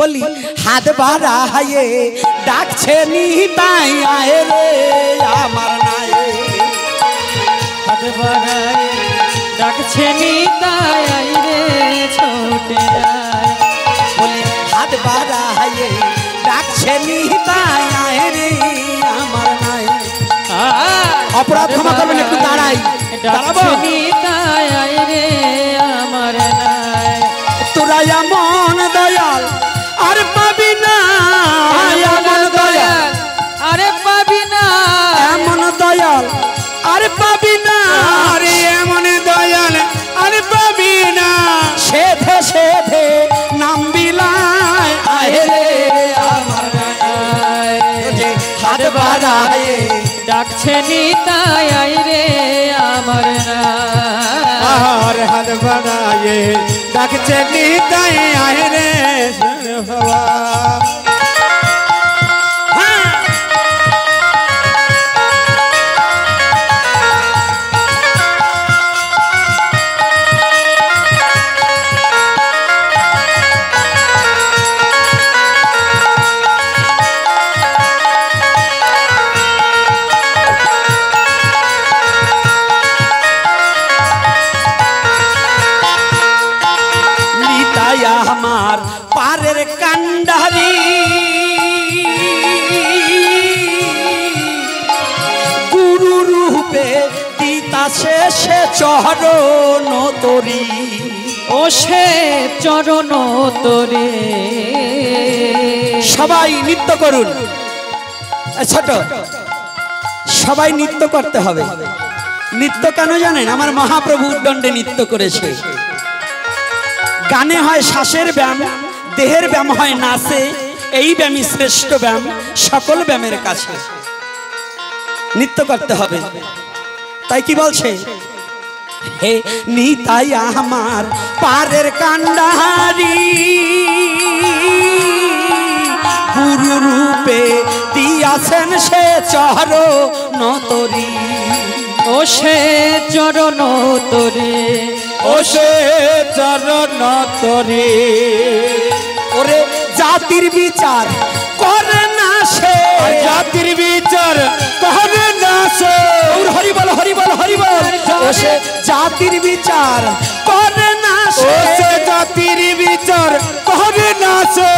বলি হাত বাড়ায়ে ডাকছে নিতাই আয় রে আমার নাই হাত বাড়ায়ে ডাকছে নিতাই আয় রে ছোটে আয় বলি হাত বাড়ায়ে ডাকছে নিতাই আয় রে আমার নাই অপরাধ ক্ষমা করবেন একটু দাঁড়াই ডাকছে নিতাই আয় রে আমার নাই তোরা এমন দয়াল আর পাবি না এমন দয়াল আরে পাবি না এমন দয়াল আর পাবি না আরে এমন দয়াল আর পাবি না সেধে সেধে নাম বিলায় আয় রে আমার যে হাত বাড়ায়ে ডাকছে নিতাই আয় রে আমার নাই আর হাত বাড়ায়ে ডাকছে নিতাই আয় রে বাবা আমার পারের কান্ডারি গুরু রূপে দিতাছে সে চরণ তরি ও সে চরণ তোরে সবাই নৃত্য করুন ছোট সবাই নৃত্য করতে হবে নৃত্য কেন জানেন আমার মহাপ্রভু উদ্দণ্ডে নৃত্য করেছে গানে হয় শ্বাসের ব্যায়াম দেহের ব্যায়াম হয় নাচে এই ব্যায়ামই শ্রেষ্ঠ ব্যায়াম সকল ব্যায়ামের কাছে নৃত্য করতে হবে তাই কি বলছে হে নিতাই আমার পারের কান্ডারি গুরু রূপে দিয়াছেন সে চরণ তরি ও সে চরণ তোরে ও সে চরণ তোরে ওরে জাতির বিচার করে না সে জাতির বিচার করে না সে হরি বল হরি বল হরি বল ও সে জাতির বিচার করে না ও সে সে জাতির বিচার করে না সে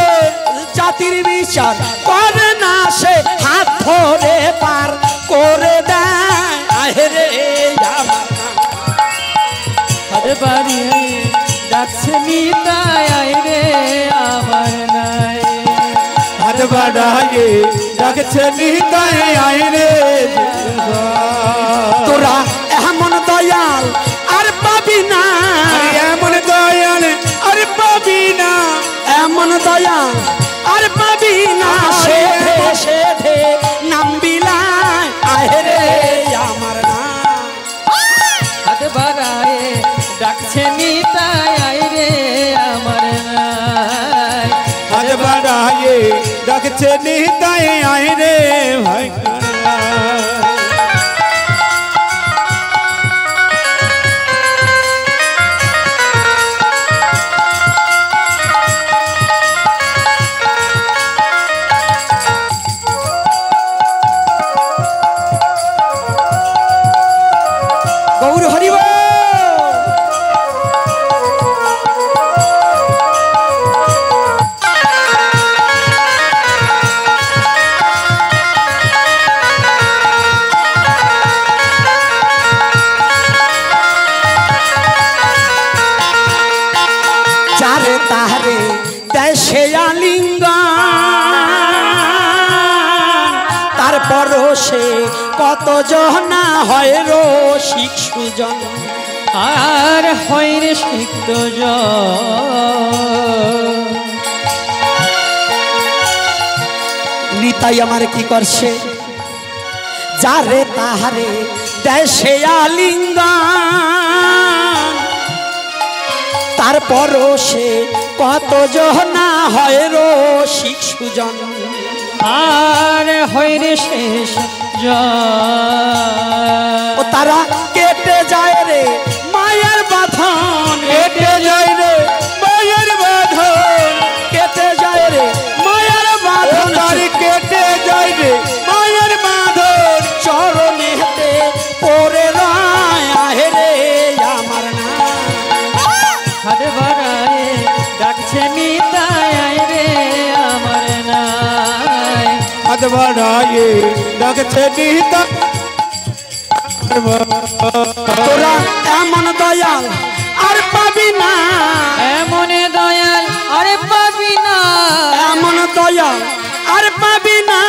জাতির বিচার করে না সে হাত ধরে পার করে দেয় আহে রে আমার হাত বাড়িয়ে ডাকছে নিতাই আয় রে আমার নাই হাত বাড়ায়ে ডাকছে নিতাই আয় রে তোরা এমন দয়াল আর পাবি না এমন দয়াল আর পাবি না এমন দয়াল আর পাবি না সেধে সেধে নাম বিলায় আহে রে আমার না হাত বাড়ায়ে ডাকছে নিতাই আয় রে আমার নাই হাত বাড়ায়ে ডাকছে নিতাই আয় রে ভাই গৌর হরি বল যারে তাহারে দেশে আলিঙ্গন তারপরও সে কত জনা হয় রসিক সুজন আর হয় রে সিক্ত নিতাই আমার কি করছে যারে তাহারে দেশে আলিঙ্গন তারপরও সে কত জনা হয় রসিক সুজন আর হয় রে শেষ ও তারা কেটে যায় রে মায়ের বাঁধন কেটে যায় রে মায়ের বাঁধন কেটে যায় রে হাত বাড়ায়ে ডাকছে নিতাই। তোরা এমন দয়াল আর পাবি না, এমন দয়াল আরে পাবি না, এমন দয়াল আর পাবি না,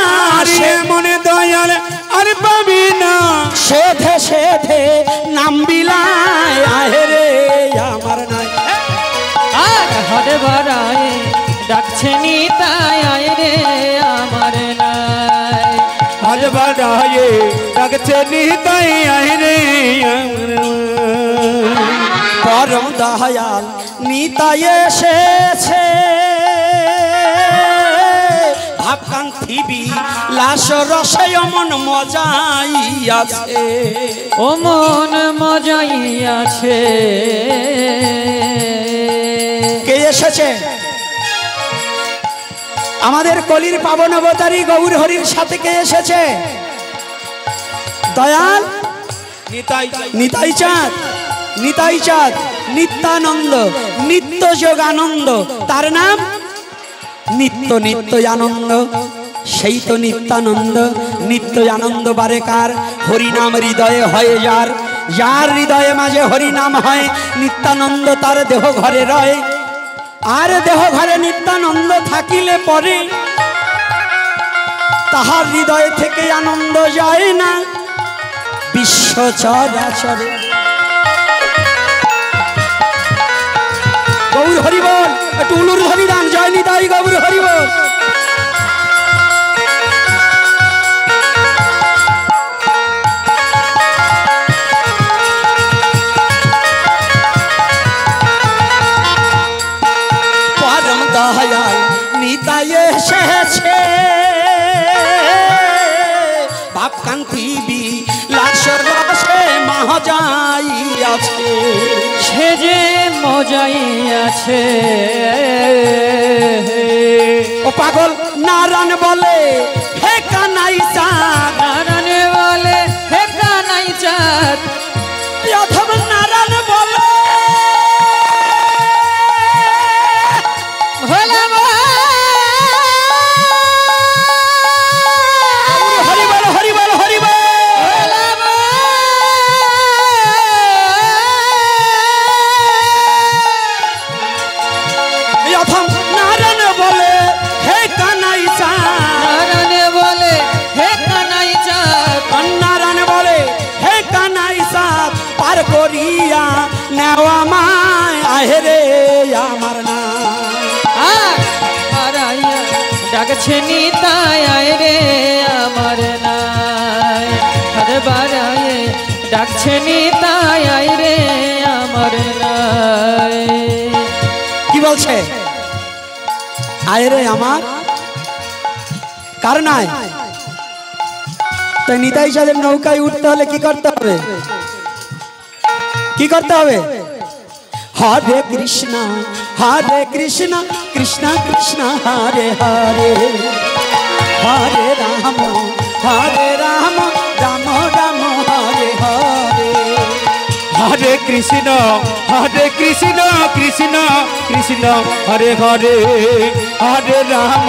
সে মনে দয়াল আর পাবি না। সেধে সেধে নাম বিলায় আহেরে আমার নাই। আর হাত বাড়ায়ে ডাকছে নিতাই আয় রে আমার নাই। হাত বাড়ায়ে ডাকছে নিতাই আয় রে আমার নাই। পরম দয়াল নিতাই এসেছে, ভাবকান্তি বিলাস রসে অমন মজাই আছে, ও মন মজাই আছে। কে এসেছে? আমাদের কলির পাবন অবতারী গৌর হরির সাথে কে এসেছে? দয়াল নিতাই নিতাই চাঁদ, নিতাই চাঁদ, নিত্যানন্দ, নিত্য যোগানন্দ, তার নাম নিত্য নিত্য আনন্দ। সেই তো নিত্যানন্দ, নিত্য আনন্দ বারেকার হরিনাম হৃদয়ে হয় যার, যার হৃদয়ে মাঝে হরিনাম হয় নিত্যানন্দ তার দেহ ঘরে রয়। আর দেহ ঘরে নিত্যানন্দ থাকিলে পরে তাহার হৃদয় থেকে আনন্দ যায় না বিশ্ব চরাচরে। গৌর হরি বল, একটু উলুর ধ্বনি দান, জয় নিতাই গৌর হরি বল। পরম দয়াল নিতাই এসেছে, ভাবকান্তি বিলাস রসে মজাই আছে, সে যে মজাই আছে। ও পাগল নারায়ণ বলে হে কানাই চাঁদ, নারায়ণ বলে হে কানাই চাঁদ, অথবা নারায়ণ বলে ভোলা হরি বল হরি বল হরি বল। অথম নারায়ণ বলে হে কানাই চাঁদ, নারায়ণ বলে হে কানাই চাঁদ, নারায়ণ বলে হে কানাই চাঁদ, পার করিয়া নেওয়া মায় আহেরে আমার না। আর হারাইয়া ডাকছে নিতাই আয় রে আমার নাই। হাত বাড়ায়ে ডাকছে নিতাই আয় রে আমার নাই। কি বলছে? আয়রে আমার কার নাই? তো নিতাই চাঁদের নৌকায় উঠতে হলে কি করতে হবে? কি করতে হবে? হরে কৃষ্ণ কৃষ্ণ কৃষ্ণ হরে হরে, হরে রাম রাম রাম হরে হরে। হরে কৃষ্ণ কৃষ্ণ কৃষ্ণ হরে হরে, হরে রাম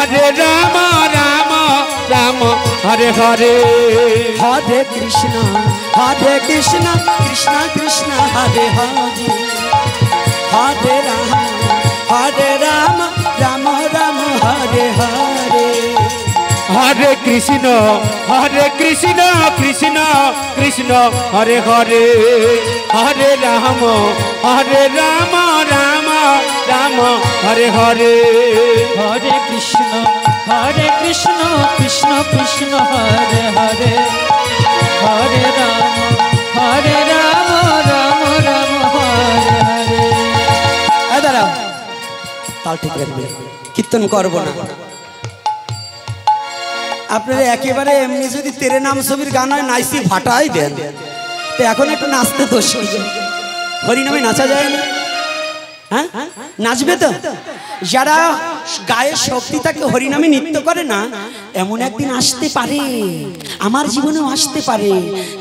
রাম রাম হরে হরে। হরে কৃষ্ণ কৃষ্ণ কৃষ্ণ হরে হরে, হরে রাম রাম রাম হরে হরে। হরে কৃষ্ণ কৃষ্ণ কৃষ্ণ হরে হরে, হরে রাম রাম রাম হরে হরে। হরে কৃষ্ণ কৃষ্ণ কৃষ্ণ হরে হরে, হরে রাম রাম রাম হরে হরে। দাঁড়াও, তাল ঠিক রাখবে, কীর্তন করবো না। আপনারা একেবারে এমনি যদি তেরে নাম ছবির গান হয় নাইসি ফাটাই দেন, তো এখন একটু নাচতে দোষ হরিনামে নাচা যায় না? হ্যাঁ নাচবে তো? যারা গায়ের শক্তি থাকে হরিনামে নৃত্য করে না, এমন একদিন আসতে পারে, আমার জীবনেও আসতে পারে।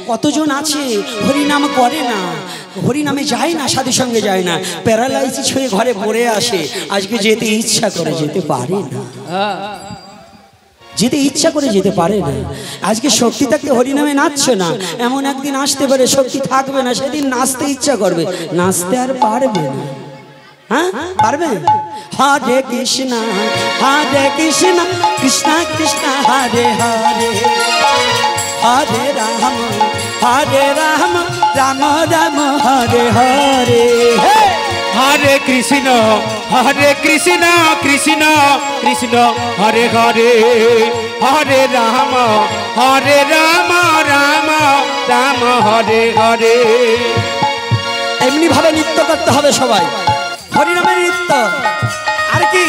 কতজন আছে হরিনাম করে না, হরিনামে যায় না, সাধু সঙ্গে যায় না, প্যারালাইসিস হয়ে ঘরে পড়ে আসে, আজকে যেতে ইচ্ছা করে যেতে পারে না। যেতে ইচ্ছা করে যেতে পারে না। আজকে শক্তি থাকতে হরিনামে নাচছো না, এমন একদিন আসতে পারে শক্তি থাকবে না, সেদিন নাচতে ইচ্ছা করবে, নাচতে আর পারবে না। হ্যাঁ পারবে? হরে কৃষ্ণ কৃষ্ণ কৃষ্ণ হরে হরে, হরে রাম রাম রাম হরে হরে। হরে কৃষ্ণ কৃষ্ণ কৃষ্ণ হরে হরে, হরে রাম রাম রাম হরে হরে। এমনি ভাবে নৃত্য করতে হবে সবাই, হরিনামের নৃত্য। আর কি?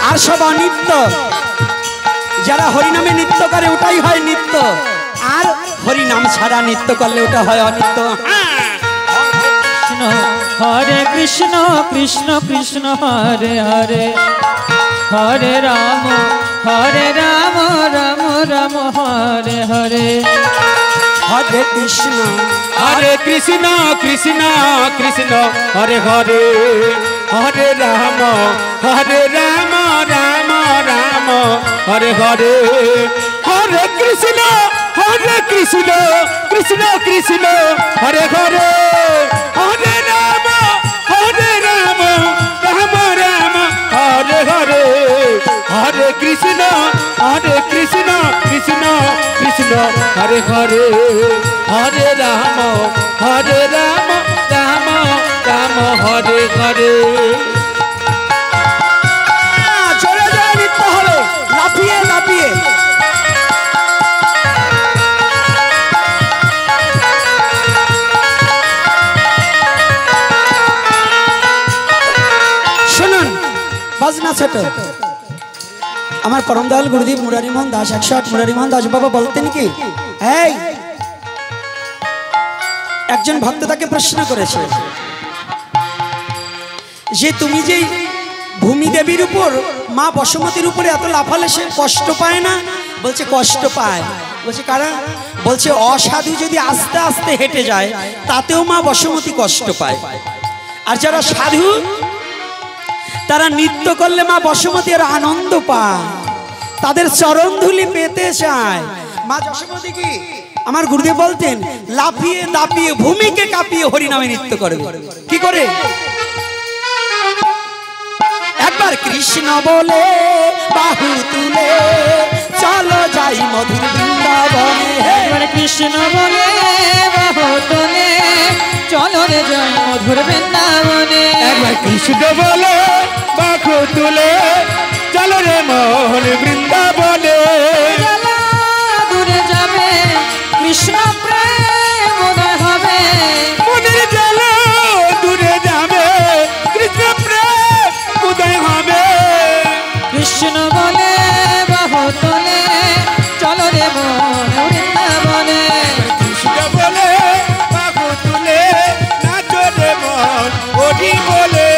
আর সব অনৃত্য। যারা হরিনামে নৃত্য করে ওটাই হয় নৃত্য, আর হরিনাম ছাড়া নৃত্য করলে ওটা হয় অনৃত্য। হরে কৃষ্ণ কৃষ্ণ কৃষ্ণ হরে হরে, হরে রাম রাম রাম হরে হরে। হরে কৃষ্ণ কৃষ্ণ কৃষ্ণ কৃষ্ণ হরে হরে, হরে রাম রাম রাম হরে হরে। হরে কৃষ্ণ কৃষ্ণ কৃষ্ণ কৃষ্ণ হরে হরে, হরে রাম রাম রাম হরে হরে। হরে কৃষ্ণ কৃষ্ণ কৃষ্ণ হরে হরে, হরে রাম রাম রাম হরে হরে। জোরে জোরে নৃত্য হবে, লাফিয়ে লাফিয়ে। শুনুন বাজনা ছোট। আমার পরম দয়াল গুরুদেব মুরারিমোহন দাস 108 মুরারিমোহন দাস বাবা বলতেন কি, এই একজন ভক্ত তাকে প্রশ্ন করেছে যে তুমি যে ভূমি দেবীর উপর মা বসুমতীর উপরে এত লাফালে সে কষ্ট পায় না? বলছে কষ্ট পায়। বলছে কারা? বলছে অসাধু যদি আস্তে আস্তে হেঁটে যায় তাতেও মা বসুমতী কষ্ট পায়, আর যারা সাধু তারা নৃত্য করলে মা বসুমতী আর আনন্দ পায়, তাদের চরণ ধুলি পেতে চায়। মা বসুমতী কি আমার গুরুদেব বলতেন লাফিয়ে দাপিয়ে ভূমিকে কাঁপিয়ে হরিনামে নৃত্য করবে। কি করে? একবার কৃষ্ণ বলে বাহু তুলে চলো যাই মধুর বৃন্দাবনে। একবার কৃষ্ণ বলে বাহু তুলে চলো রে যাই মধুর বৃন্দাবনে। একবার কৃষ্ণ বলে বাহু তুলে চলো রে মোহন বৃন্দাবনে। দূরে যাবে কৃষ্ণ প্রেম উদয় হবে, মনের জ্বালা দূরে যাবে কৃষ্ণ প্রেম উদয় হবে। কৃষ্ণ বলে বাহু তুলে চলো রে মন বৃন্দাবনে। কৃষ্ণ বলে বাহু তুলে নাচো রে মন ওঠি বলে।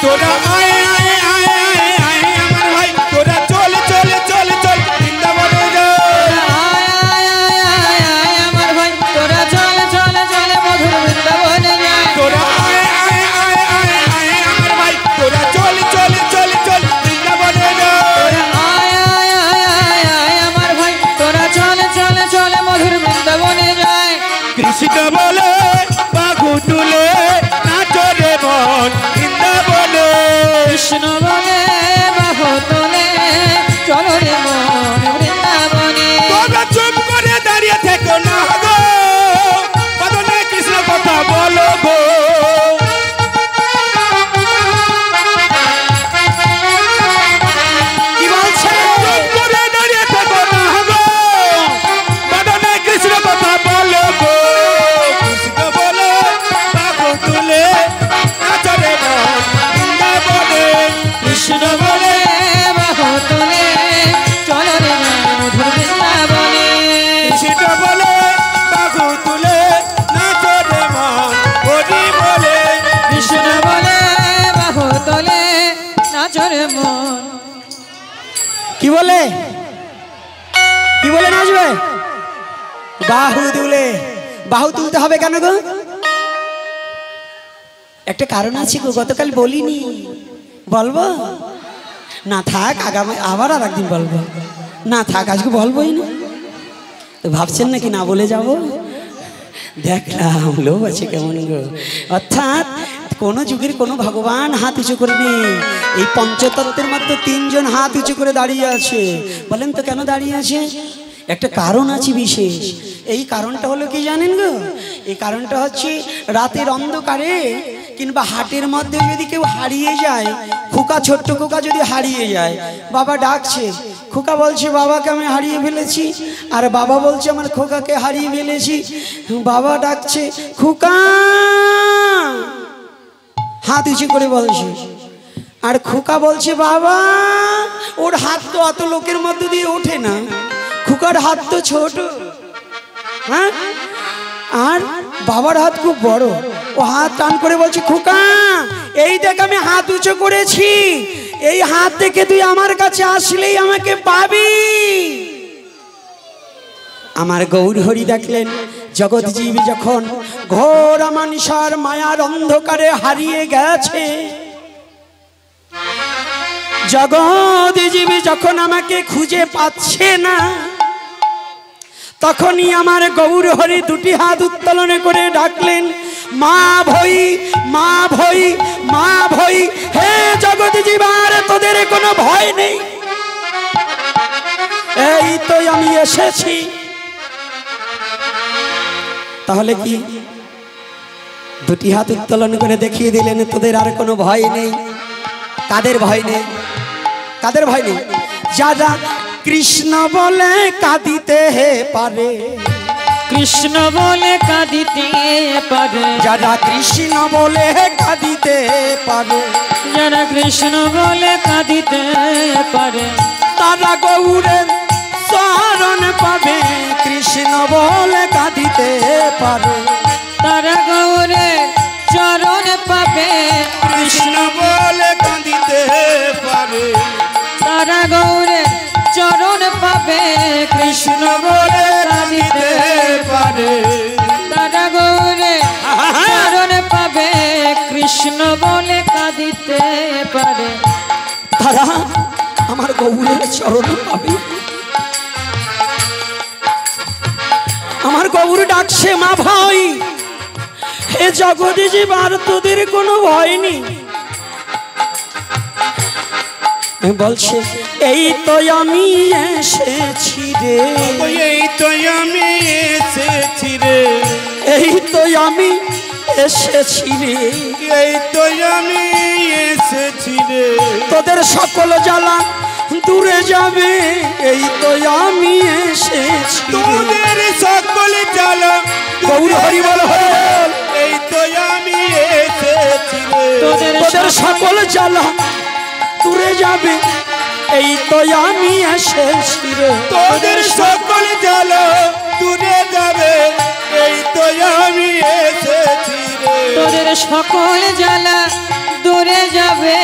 তোরা আয় আয় আয় আয় আয় আমার ভাই, তোরা চল চল চল চল বৃন্দাবনে যা। আয় আয় আয় আয় আমার ভাই, তোরা চল চল চল মধুর বৃন্দাবনে যাই। তোরা আয় আয় আয় আয় আয় আমার ভাই, তোরা চল চল চল চল বৃন্দাবনে যা। আয় আয় আয় আয় আয় আমার ভাই, তোরা চল চল চল মধুর বৃন্দাবনে যাই। কৃষ্ণ বলে বাহু তুলে নাচো রে মন বৃন্দাবনে। কৃষ্ণ বলে বাহু তুলে চলো রে মন বৃন্দাবনে। তোমরা চুপ করে দাঁড়িয়ে থেকো না গো, বদনে কৃষ্ণ কথা বলো গো। কি বলছে? চুপ করে দাঁড়িয়ে থেকো না গো, বদনে কৃষ্ণ কথা বলো গো। কৃষ্ণ বলে বাহু তুলে নাচো রে মন বৃন্দাবনে। কৃষ্ণ বলে বাহু তুলে চলো রে মধুর বৃন্দাবনে। কৃষ্ণ বলে বাহু তুলে নাচো রে মন ওঠি বলে। কৃষ্ণ বলে বাহু তুলে নাচো রে মন। কি বলে কি বলে নাচবে? বাহু তুলে। বাহু তুলতে হবে কেন গো? একটা কারণ আছে গো, গতকাল বলিনি, বলবো না? থাক, আগামী আবার আর একদিন বলবো। না থাক, আজকে বলবোই না। তো ভাবছেন নাকি না বলে যাব? দেখলাম লোভ আছে কেমন গো। অর্থাৎ কোন যুগের কোন ভগবান হাত উঁচু করে নেই। এই পঞ্চতত্ত্বের মাত্র 3 জন হাত উঁচু করে দাঁড়িয়ে আছে। বলেন তো কেন দাঁড়িয়ে আছে? একটা কারণ আছে বিশেষ। এই কারণটা হলো কি জানেন গো? এই কারণটা হচ্ছে রাতের অন্ধকারে কিংবা হাটের মধ্যে যদি কেউ হারিয়ে যায়, খোকা, ছোট্ট খোকা যদি হারিয়ে যায়, বাবা ডাকছে, খোকা বলছে বাবাকে আমি হারিয়ে ফেলেছি, আর বাবা বলছে আমার খোকাকে হারিয়ে ফেলেছি। বাবা ডাকছে খোকা, হাত উঁচু করে বলছে, আর খোকা বলছে বাবা। ওর হাত তো অত লোকের মধ্যে দিয়ে ওঠে না, খোকার হাত তো ছোট, হ্যাঁ, আর বাবার হাত খুব বড়। ও হাত টান করে বলছে খোকা, এই দেখ আমি হাত উঁচু করেছি, এই হাত থেকে তুই আমার কাছে আসলেই আমাকে পাবি। আমার গৌর হরি দেখলেন জগৎজীবী যখন ঘোর অমানিসার মায়ার অন্ধকারে হারিয়ে গেছে, জগৎজীবী যখন আমাকে খুঁজে পাচ্ছে না, তখনই আমার গৌর হরি 2টি হাত উত্তোলন করে ডাকলেন মা ভই, মা ভই, মা ভই। হে জগৎজীবার, তোদের কোনো ভয় নেই, এই তো আমি এসেছি। তাহলে কি 2টি হাত উত্তোলন করে দেখিয়ে দিলেন তোদের আর কোনো ভয় নেই। কাদের ভয় নেই? কাদের ভয় নেই? যারা কৃষ্ণ বলে কাঁদিতে পারে, কৃষ্ণ বলে কাঁদিতে পারে, যারা কৃষ্ণ বলে কাঁদিতে পারে, যারা কৃষ্ণ বলে কাঁদিতে পারে, তারা গৌরের চরণ পাবে। কৃষ্ণ বলে কাঁদিতে পারে, তারা গৌরের চরণ পাবে। কৃষ্ণ বলে কাঁদিতে পারে, তারা গৌরের চরণ পাবে। কৃষ্ণ বলে কাঁদিতে পারে, তারা গৌরের চরণ পাবে। কৃষ্ণ বলে কাঁদিতে পারে, তারা আমার গৌরের চরণ পাবে। আমার গৌর ডাকছে মা ভাই, হে জগৎজীবার, তোদের কোনো ভয় নেই। বলছে এই তো আমি এসেছি রে, এই তো আমি এসেছি রে, এই তো আমি এসেছি রে, এই তো আমি এসেছি রে, তোদের সকল জ্বালা দূরে যাবে। এই তো আমি এসেছি রে। তোদের সকল জ্বালা গৌর হরি বল, হরি বল। এই তো আমি এসেছি রে, তোদের তোদের সকল জ্বালা দূরে যাবে। এই তো আমি এসেছি রে, তোদের সকল জ্বালা দূরে যাবে। এই তো আমি এসেছি রে, তোদের সকল জ্বালা দূরে যাবে।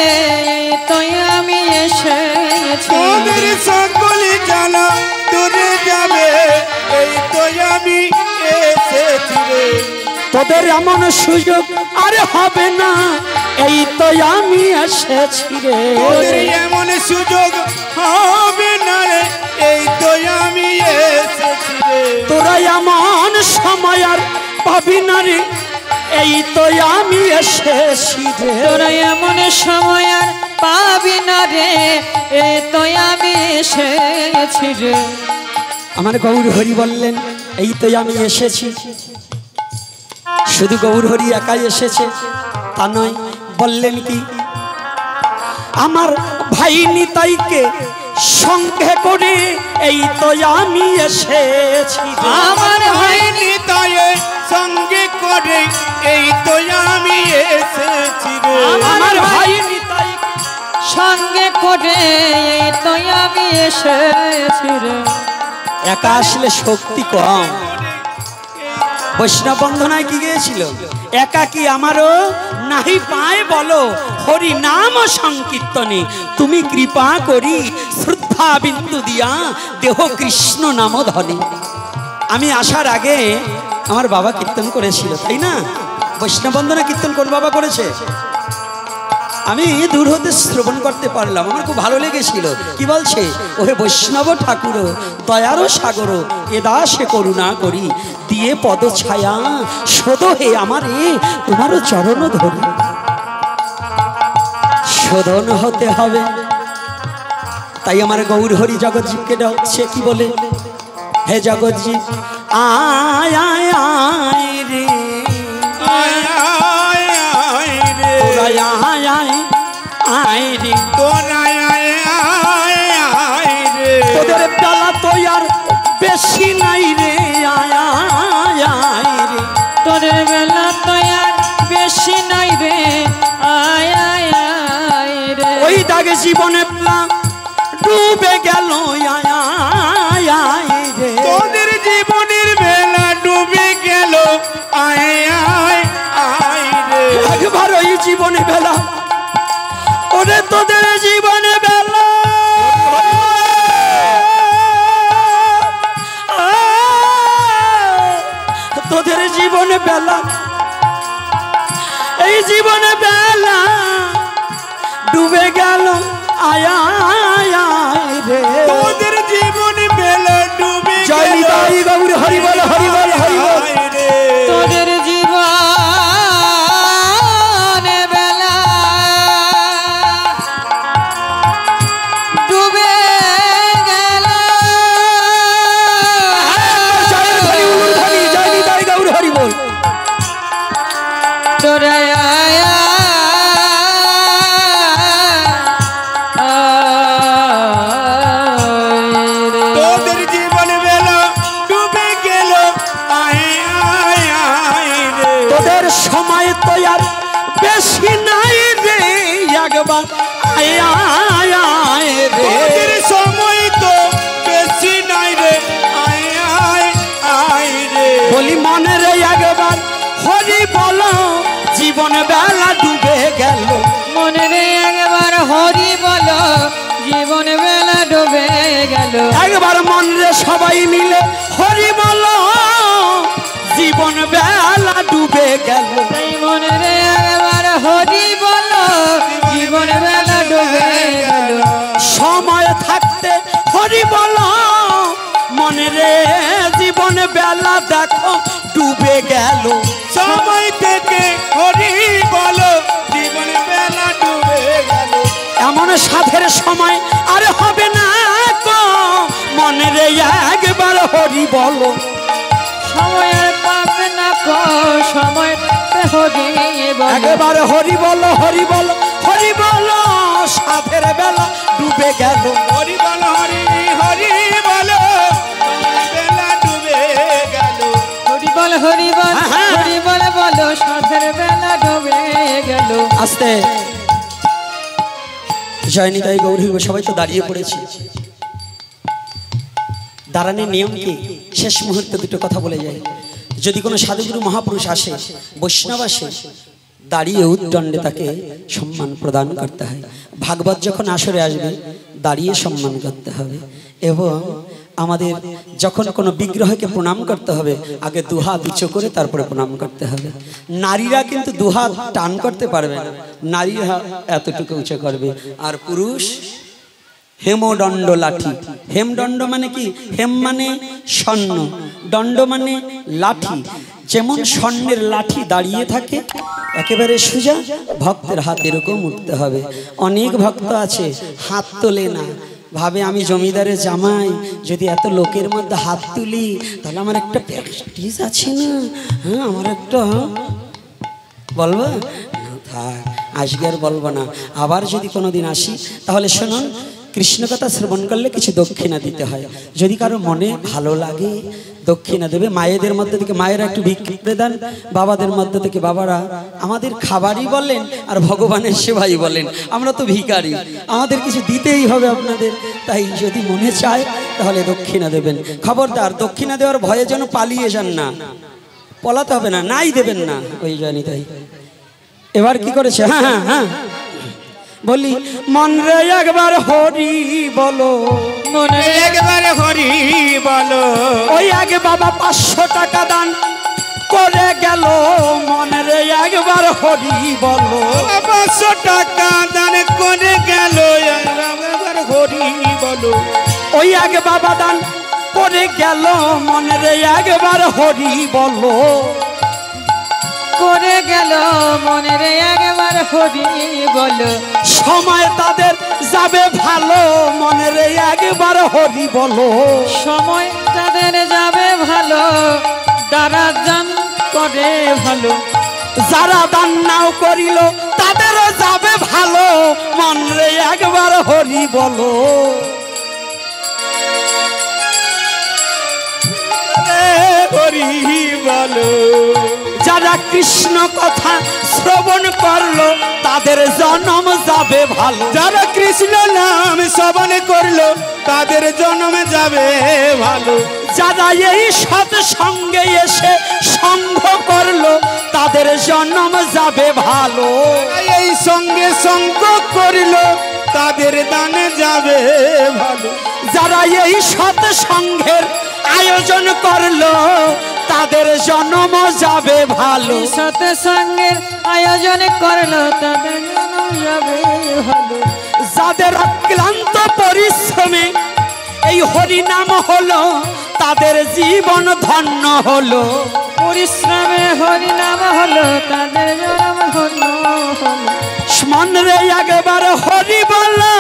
তাই আমি এসেছি, তোদের সকল জ্বালা দূরে যাবে। এই তো আমি এসেছি রে, তোদের এমন সুযোগ আর হবে না। এই তো আমি এসেছি রে, তোদের এমন সুযোগ হবে না রে। এই তো আমি এসেছি রে, তোরা এমন সময় আর পাবি না রে। এই তো আমি এসেছি রে, তোরা এমন সময় আর পাবি না রে। এ তো আমি এসেছি রে। আমার গৌর হরি বললেন এই তো আমি এসেছি। শুধু গৌর হরি একাই এসেছে তা নয়, বললেন কি আমার ভাই নিতাইকে সঙ্গে করে এই তো আমি এসেছি রে। আমার হয়নি নিতায়ে সঙ্গে করে এই তো আমি এসেছি রে, আমার ভাই নিতাই সঙ্গে করে এই তো আমি এসেছি রে। একা আসলে শক্তি কম। বৈষ্ণব বন্ধনায় কি গিয়েছিল? একাকি আমারও নাহি পায় বলো হরি নাম সংকীর্তনে তুমি কৃপা করি শ্রদ্ধা বিন্দু দিয়া দেহ কৃষ্ণ নাম ধনে। আমি আসার আগে আমার বাবা কীর্তন করেছিল, তাই না? বৈষ্ণব বন্দনা কীর্তন কোন বাবা করেছে? আমি দূর হতে শ্রবণ করতে পারলাম, আমার খুব ভালো লেগেছিল। কি বলছে? ওহে বৈষ্ণব ঠাকুর দয়ারও সাগর এ দাসে করুণা করি দিয়ে পদ ছায়া শোধ হে আমারে তোমারও চরণ ধরি। শোধন হতে হবে, তাই আমার গৌর হরি জগৎজীবকে ডাকছে কি বলে? হে জগৎজী আয় আয় আয় রে, আয় আয় আয় রে, আয় আয় আয় আয় রে, তোরা আয় আয় আয় রে, তোদের বেলা তো আর বেশি নাই রে, আয় আয় আয় রে, তোদের বেলা তো আর বেশি নাই রে, আয় আয় আয় রে। ওই দাগে জীবনে ডুবে গেল, আয় আয় আয় রে, তোদের জীবনের বেলা ডুবে গেল, আয় আয় আয় রে, একবার ওই জীবনে বেলা ওরে তোদের জীবনে বেলা তোদের জীবনে বেলা এই জীবনে বেলা ডুবে গেল, আয় আয় আয় রে, তোদের জীবন বেলা ডুবে জয় গেল, নিতাই গৌর হরি বল হরি বল হরি বল। আয় রে, তোদের জীবন বেলা ডুবে গেল, জয় হরি বল হরি, জয় নিতাই গৌর হরি বল। তোরা আয় আয় রে। তোদের জীবন বেলা ডুবে গেল, আয় আয় আয় রে, তোদের সময় তো আর বেশি নাই রে, একবার আয় আয় আয় রে, তোদের সময় তো বেশি নাই রে, আয় আয় আয় রে, বলি মনে রে একবার হরি বলো জীবন বেলা ডুবে গেল, মনে রে একবার হরি বলো জীবন বেলা ডুবে গেল, একবার মন রে সবাই মিলে হরি বলো জীবন বেলা ডুবে গেল, তাই মনে রে একবার হরি বলো জীবন বেলা ডুবে গেল, সময় থাকতে হরি বলো মনে রে জীবন বেলা দেখো ডুবে গেল, সময় থেকে হরি বলো জীবন বেলা ডুবে গেল, এমন সাধের সময় আর হবে না কো মনে রে একবার হরি বলো, সময় আর পাবে না কো সময় হরি বলো, একবার হরি বলো হরি বলো হরি বলো সাধের বেলা ডুবে গেল, হরি বলো হরি হরি বলো বেলা ডুবে গেল, হরি বল হরি বল হ্যাঁ, হ্যাঁ। হরি বল বলো সাধের বেলা ডুবে গেল, আস্তে জয় নিতাই গৌরী সবাই তো দাঁড়িয়ে পড়েছি। দাঁড়ানোর নিয়ম কি? শেষ মুহূর্তে দুটো কথা বলে যায়। যদি কোনো সাধুগুরু মহাপুরুষ আসে, বৈষ্ণব আসে, দাঁড়িয়ে উদ্দণ্ডে তাকে সম্মান প্রদান করতে হয়। ভাগবত যখন আসরে আসবে দাঁড়িয়ে সম্মান করতে হবে। এবং আমাদের যখন কোনো বিগ্রহকে প্রণাম করতে হবে আগে দুহাত উঁচু করে তারপরে প্রণাম করতে হবে। নারীরা কিন্তু দুহাত টান করতে পারবে না, নারীরা এতটুকু উঁচু করবে। আর পুরুষ হেমদণ্ড লাঠি। হেমদণ্ড মানে কি? হেম মানে স্বর্ণ, দণ্ড মানে লাঠি। যেমন স্বর্ণের লাঠি দাঁড়িয়ে থাকে একেবারে সোজা, ভক্তের হাত এরকম উঠতে হবে। অনেক ভক্ত আছে হাত তোলে না, ভাবে আমি জমিদারের জামাই, যদি এত লোকের মধ্যে হাত তুলি তাহলে আমার একটা প্র্যাকটিস আছে না, হ্যাঁ আমার একটা বলবো না, থাক আজকে আর বলবো না। আবার যদি কোনোদিন আসি তাহলে শুনুন, কৃষ্ণ কথা শ্রবণ করলে কিছু দক্ষিণা দিতে হয়। যদি কারো মনে ভালো লাগে দক্ষিণা দেবে। মায়েদের মধ্যে থেকে মায়েরা একটু ভিক্ষে দেন, বাবাদের মধ্যে থেকে বাবারা আমাদের খাবারই বলেন আর ভগবানের সেবাই বলেন, আমরা তো ভিখারি, আমাদের কিছু দিতেই হবে আপনাদের। তাই যদি মনে চায় তাহলে দক্ষিণা দেবেন। খবরদার দক্ষিণা দেওয়ার ভয়ে যেন পালিয়ে যান না। পলাতে হবে না, নাই দেবেন না, ওই জানি তাই। এবার কি করেছে? হ্যাঁ হ্যাঁ হ্যাঁ বলি, মন রে একবার হরি বলো, মনে একবার হরি বলো। ওই আগে বাবা 500 টাকা দান করে গেল, মন রে একবার হরি বলো। 500 টাকা দান করে গেল, একবার হরি বলো। ওই আগে বাবা দান করে গেল, মন রে একবার হরি বলো। করে গেল, মনে রে একবার হরি বলো। সময় তাদের যাবে ভালো, মনে রে একবার হরি বলো। সময় তাদের যাবে ভালো, দ্বারা জান করে ভালো। যারা দান নাও করিল তাদেরও যাবে ভালো, মন রে একবার হরি বলো। হরি বলো। যারা কৃষ্ণ কথা শ্রবণ করলো তাদের জন্ম যাবে ভালো। যারা কৃষ্ণ নাম শ্রবণ করলো তাদের জন্ম যাবে ভালো। যারা এই সৎ সঙ্গে এসে সঙ্গ করলো তাদের জন্ম যাবে ভালো। এই সঙ্গে সঙ্গ করলো তাদের দানে যাবে ভালো। যারা এই সৎ সঙ্গের আয়োজন করলো তাদের জন্ম যাবে ভালো। সৎসঙ্গের আয়োজন করলো তাদের জন্ম যাবে ভালো। যাদের অক্লান্ত পরিশ্রমে এই হরি নাম হলো তাদের জীবন ধন্য হলো। পরিশ্রমে হরি নাম হলো তাদের জন্ম ধন্য হলো। মন রে একবার হরি বলো,